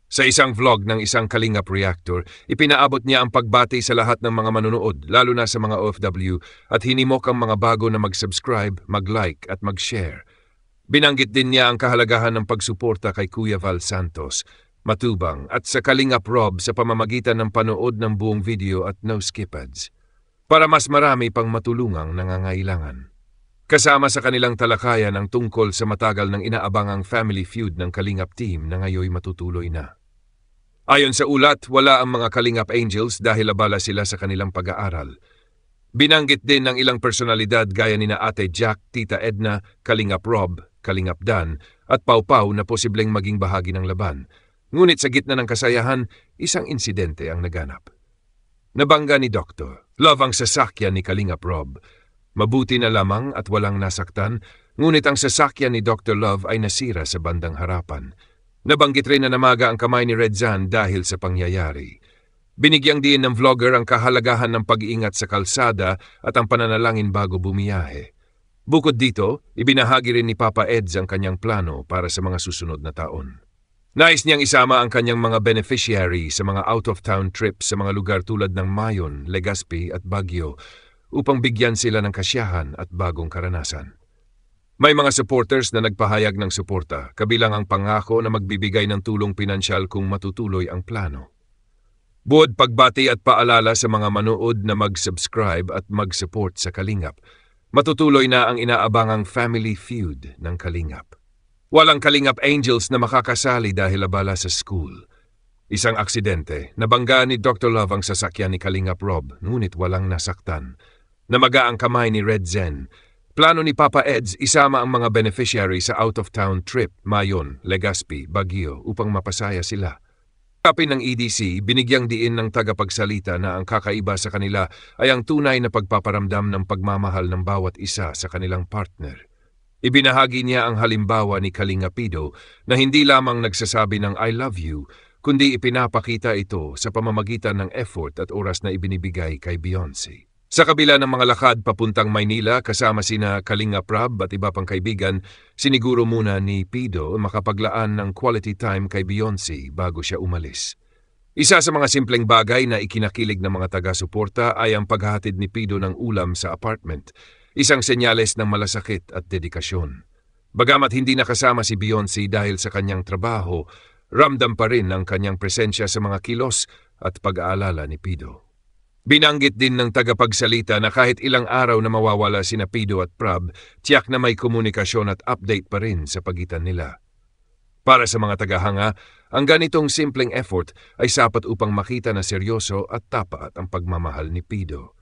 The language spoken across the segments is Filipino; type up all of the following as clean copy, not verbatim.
Sa isang vlog ng isang Kalingap reactor, ipinaabot niya ang pagbati sa lahat ng mga manonood, lalo na sa mga OFW, at hinimok ang mga bago na mag-subscribe, mag-like at mag-share. Binanggit din niya ang kahalagahan ng pagsuporta kay Kuya Val Santos, Matubang at sa Kalingap Rob sa pamamagitan ng panood ng buong video at no skip ads, para mas marami pang matulungang nangangailangan. Kasama sa kanilang talakayan ang tungkol sa matagal ng inaabangang family feud ng Kalingap team na ngayon matutuloy na. Ayon sa ulat, wala ang mga Kalingap Angels dahil abala sila sa kanilang pag-aaral. Binanggit din ng ilang personalidad gaya nina Ate Jack, Tita Edna, Kalingap Rob, Kalingap Dan at Pau Pau na posibleng maging bahagi ng laban. Ngunit sa gitna ng kasayahan, isang insidente ang naganap. Nabangga ni Dr. Love ang sasakyan ni Kalingap Rob. Mabuti na lamang at walang nasaktan, ngunit ang sasakyan ni Dr. Love ay nasira sa bandang harapan. Nabanggit rin na namaga ang kamay ni Redzan dahil sa pangyayari. Binigyang din ng vlogger ang kahalagahan ng pag-iingat sa kalsada at ang pananalangin bago bumiyahe. Bukod dito, ibinahagi rin ni Papa Eds ang kanyang plano para sa mga susunod na taon. Nais niyang isama ang kanyang mga beneficiary sa mga out-of-town trips sa mga lugar tulad ng Mayon, Legazpi at Baguio upang bigyan sila ng kasiyahan at bagong karanasan. May mga supporters na nagpahayag ng suporta, kabilang ang pangako na magbibigay ng tulong pinansyal kung matutuloy ang plano. Buod pagbati at paalala sa mga manood na mag-subscribe at mag-support sa Kalingap, matutuloy na ang inaabangang family feud ng Kalingap. Walang Kalingap Angels na makakasali dahil abala sa school. Isang aksidente, nabangga ni Dr. Love ang sasakyan ni Kalingap Rob, ngunit walang nasaktan. Namaga ang kamay ni Redzan. Plano ni Papa Eds isama ang mga beneficiary sa out-of-town trip, Mayon, Legazpi, Baguio upang mapasaya sila. Kapin ng EDC, binigyang diin ng tagapagsalita na ang kakaiba sa kanila ay ang tunay na pagpaparamdam ng pagmamahal ng bawat isa sa kanilang partner. Ibinahagi niya ang halimbawa ni Kalingapido na hindi lamang nagsasabi ng I love you, kundi ipinapakita ito sa pamamagitan ng effort at oras na ibinibigay kay Beyonce. Sa kabila ng mga lakad papuntang Maynila kasama sina Kalingap Rob at iba pang kaibigan, siniguro muna ni Pido makapaglaan ng quality time kay Beyonce bago siya umalis. Isa sa mga simpleng bagay na ikinakilig ng mga taga-suporta ay ang paghahatid ni Pido ng ulam sa apartment, isang senyales ng malasakit at dedikasyon. Bagamat hindi nakasama si Beyonce dahil sa kanyang trabaho, ramdam pa rin ang kanyang presensya sa mga kilos at pag-aalala ni Pido. Binanggit din ng tagapagsalita na kahit ilang araw na mawawala sina Pido at Prab, tiyak na may komunikasyon at update pa rin sa pagitan nila. Para sa mga tagahanga, ang ganitong simpleng effort ay sapat upang makita na seryoso at tapat ang pagmamahal ni Pido.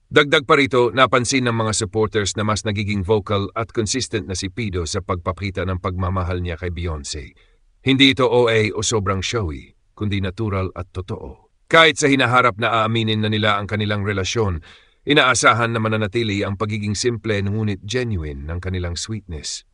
Dagdag pa rito, napansin ng mga supporters na mas nagiging vocal at consistent na si Pido sa pagpapakita ng pagmamahal niya kay Beyonce. Hindi ito OA o sobrang showy, kundi natural at totoo. Kahit sa hinaharap na aaminin na nila ang kanilang relasyon, inaasahan na mananatili ang pagiging simple ngunit genuine ng kanilang sweetness.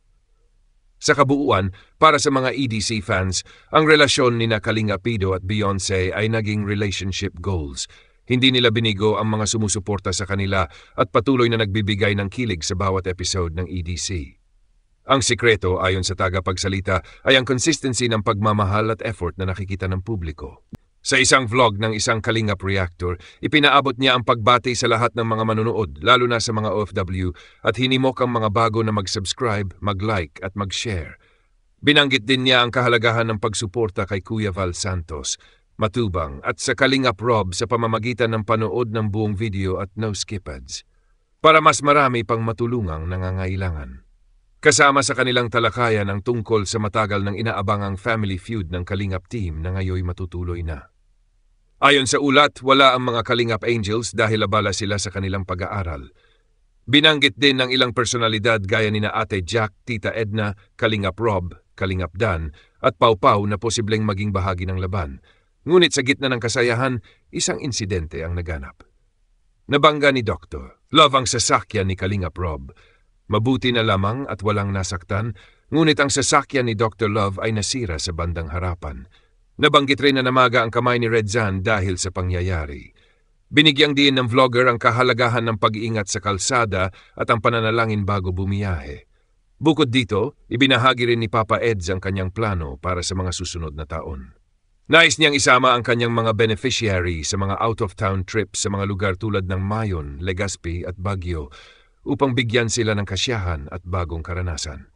Sa kabuuan, para sa mga EDC fans, ang relasyon ni Kalingapido at Beyonce ay naging relationship goals. Hindi nila binigo ang mga sumusuporta sa kanila at patuloy na nagbibigay ng kilig sa bawat episode ng EDC. Ang sikreto, ayon sa tagapagsalita, ay ang consistency ng pagmamahal at effort na nakikita ng publiko. Sa isang vlog ng isang Kalingap reactor, ipinaabot niya ang pagbati sa lahat ng mga manonood, lalo na sa mga OFW, at hinimok ang mga bago na mag-subscribe, mag-like at mag-share. Binanggit din niya ang kahalagahan ng pagsuporta kay Kuya Val Santos, Matubang at sa Kalingap Rob sa pamamagitan ng panood ng buong video at no skip ads, para mas marami pang matulungang nangangailangan. Kasama sa kanilang talakayan ang tungkol sa matagal ng inaabangang family feud ng Kalingap team na ngayon matutuloy na. Ayon sa ulat, wala ang mga Kalingap Angels dahil abala sila sa kanilang pag-aaral. Binanggit din ng ilang personalidad gaya nina Ate Jack, Tita Edna, Kalingap Rob, Kalingap Dan at Pau Pau na posibleng maging bahagi ng laban. Ngunit sa gitna ng kasayahan, isang insidente ang naganap. Nabangga ni Dr. Love ang sasakyan ni Kalingap Rob. Mabuti na lamang at walang nasaktan, ngunit ang sasakyan ni Dr. Love ay nasira sa bandang harapan. Nabanggit rin na namaga ang kamay ni Redzan dahil sa pangyayari. Binigyang din ng vlogger ang kahalagahan ng pag-iingat sa kalsada at ang pananalangin bago bumiyahe. Bukod dito, ibinahagi rin ni Papa Eds ang kanyang plano para sa mga susunod na taon. Nais niyang isama ang kanyang mga beneficiary sa mga out-of-town trips sa mga lugar tulad ng Mayon, Legazpi at Baguio upang bigyan sila ng kasiyahan at bagong karanasan.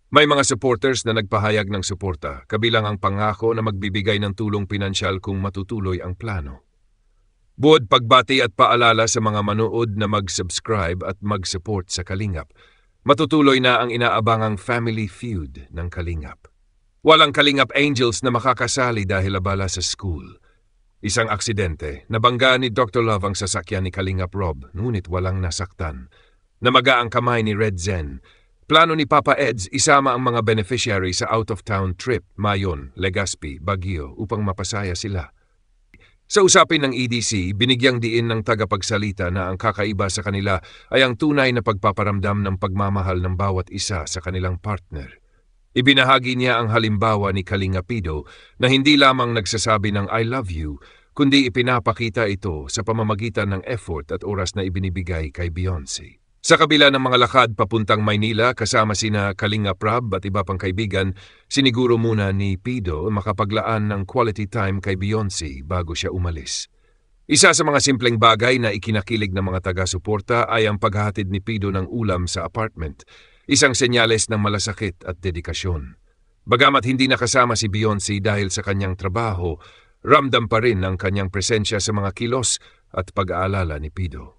May mga supporters na nagpahayag ng suporta, kabilang ang pangako na magbibigay ng tulong pinansyal kung matutuloy ang plano. Buod pagbati at paalala sa mga manood na mag-subscribe at mag-support sa Kalingap, matutuloy na ang inaabangang Family Feud ng Kalingap. Walang Kalingap Angels na makakasali dahil abala sa school. Isang aksidente, nabangga ni Dr. Love ang sasakyan ni Kalingap Rob, ngunit walang nasaktan. Namaga ang kamay ni Red Zen. Plano ni Papa Eds isama ang mga beneficiary sa out-of-town trip, Mayon, Legazpi, Baguio upang mapasaya sila. Sa usapin ng EDC, binigyang diin ng tagapagsalita na ang kakaiba sa kanila ay ang tunay na pagpaparamdam ng pagmamahal ng bawat isa sa kanilang partner. Ibinahagi niya ang halimbawa ni Kalinga Pido na hindi lamang nagsasabi ng I love you, kundi ipinapakita ito sa pamamagitan ng effort at oras na ibinibigay kay Beyonce. Sa kabila ng mga lakad papuntang Maynila kasama sina Kalinga Prab at iba pang kaibigan, siniguro muna ni Pido makapaglaan ng quality time kay Beyonce bago siya umalis. Isa sa mga simpleng bagay na ikinakilig ng mga taga-suporta ay ang paghahatid ni Pido ng ulam sa apartment, isang senyales ng malasakit at dedikasyon. Bagamat hindi nakasama si Beyonce dahil sa kanyang trabaho, ramdam pa rin ang kanyang presensya sa mga kilos at pag-aalala ni Pido.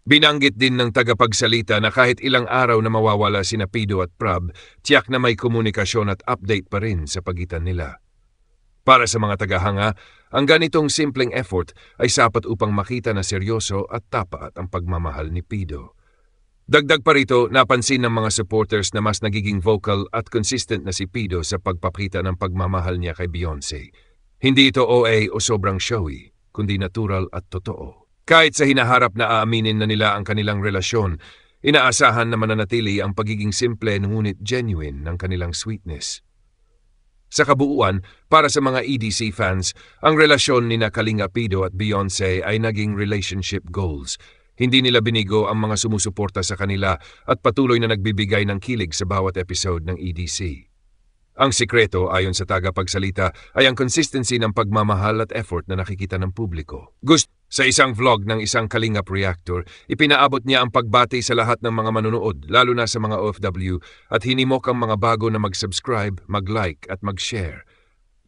Binanggit din ng tagapagsalita na kahit ilang araw na mawawala sina Pido at Prab, tiyak na may komunikasyon at update pa rin sa pagitan nila. Para sa mga tagahanga, ang ganitong simpleng effort ay sapat upang makita na seryoso at tapat ang pagmamahal ni Pido. Dagdag pa rito, napansin ng mga supporters na mas nagiging vocal at consistent na si Pido sa pagpapakita ng pagmamahal niya kay Beyonce. Hindi ito OA o sobrang showy, kundi natural at totoo. Kahit sa hinaharap na aaminin na nila ang kanilang relasyon, inaasahan na mananatili ang pagiging simple ngunit genuine ng kanilang sweetness. Sa kabuuan, para sa mga EDC fans, ang relasyon ni Kalinga Pido at Beyonce ay naging relationship goals. Hindi nila binigo ang mga sumusuporta sa kanila at patuloy na nagbibigay ng kilig sa bawat episode ng EDC. Ang sikreto, ayon sa tagapagsalita, ay ang consistency ng pagmamahal at effort na nakikita ng publiko. Sa isang vlog ng isang Kalingap reactor, ipinaabot niya ang pagbati sa lahat ng mga manunood, lalo na sa mga OFW, at hinimok ang mga bago na mag-subscribe, mag-like at mag-share.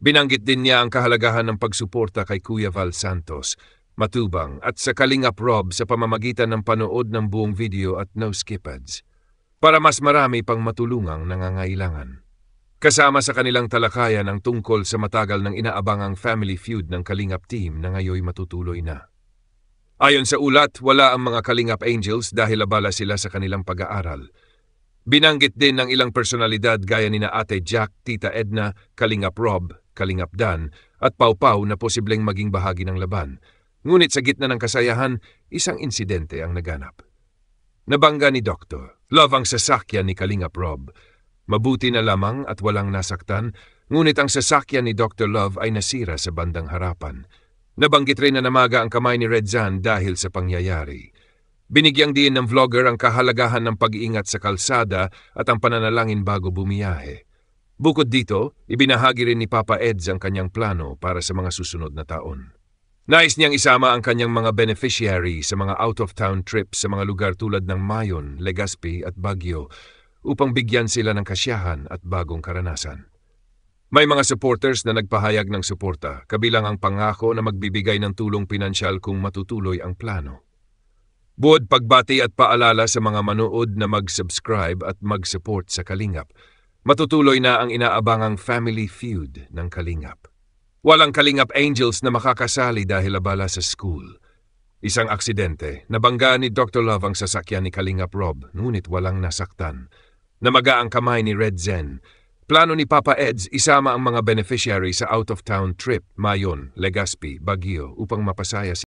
Binanggit din niya ang kahalagahan ng pagsuporta kay Kuya Val Santos, Matubang at sa Kalingap Rob sa pamamagitan ng panood ng buong video at no skip ads, para mas marami pang matulungang nangangailangan. Kasama sa kanilang talakayan ang tungkol sa matagal ng inaabangang Family Feud ng Kalingap team na ngayon matutuloy na. Ayon sa ulat, wala ang mga Kalingap Angels dahil abala sila sa kanilang pag-aaral. Binanggit din ng ilang personalidad gaya nina Ate Jack, Tita Edna, Kalingap Rob, Kalingap Dan at Pau Pau na posibleng maging bahagi ng laban. Ngunit sa gitna ng kasayahan, isang insidente ang naganap. Nabangga ni Dr. Love ang sasakyan ni Kalingap Rob. Mabuti na lamang at walang nasaktan, ngunit ang sasakyan ni Dr. Love ay nasira sa bandang harapan. Nabanggit rin na namaga ang kamay ni Red Zan dahil sa pangyayari. Binigyang din ng vlogger ang kahalagahan ng pag-iingat sa kalsada at ang pananalangin bago bumiyahe. Bukod dito, ibinahagi rin ni Papa Eds ang kanyang plano para sa mga susunod na taon. Nais niyang isama ang kanyang mga beneficiary sa mga out-of-town trips sa mga lugar tulad ng Mayon, Legazpi at Baguio upang bigyan sila ng kasiyahan at bagong karanasan. May mga supporters na nagpahayag ng suporta, kabilang ang pangako na magbibigay ng tulong pinansyal kung matutuloy ang plano. Buod pagbati at paalala sa mga manood na mag-subscribe at mag-support sa Kalingap, matutuloy na ang inaabangang Family Feud ng Kalingap. Walang Kalingap Angels na makakasali dahil abala sa school. Isang aksidente, nabangga ni Dr. Love ang sasakyan ni Kalingap Rob, ngunit walang nasaktan. Namaga ang kamay ni Red Zen. Plano ni Papa Eds isama ang mga beneficiary sa out-of-town trip, Mayon, Legazpi, Baguio upang mapasaya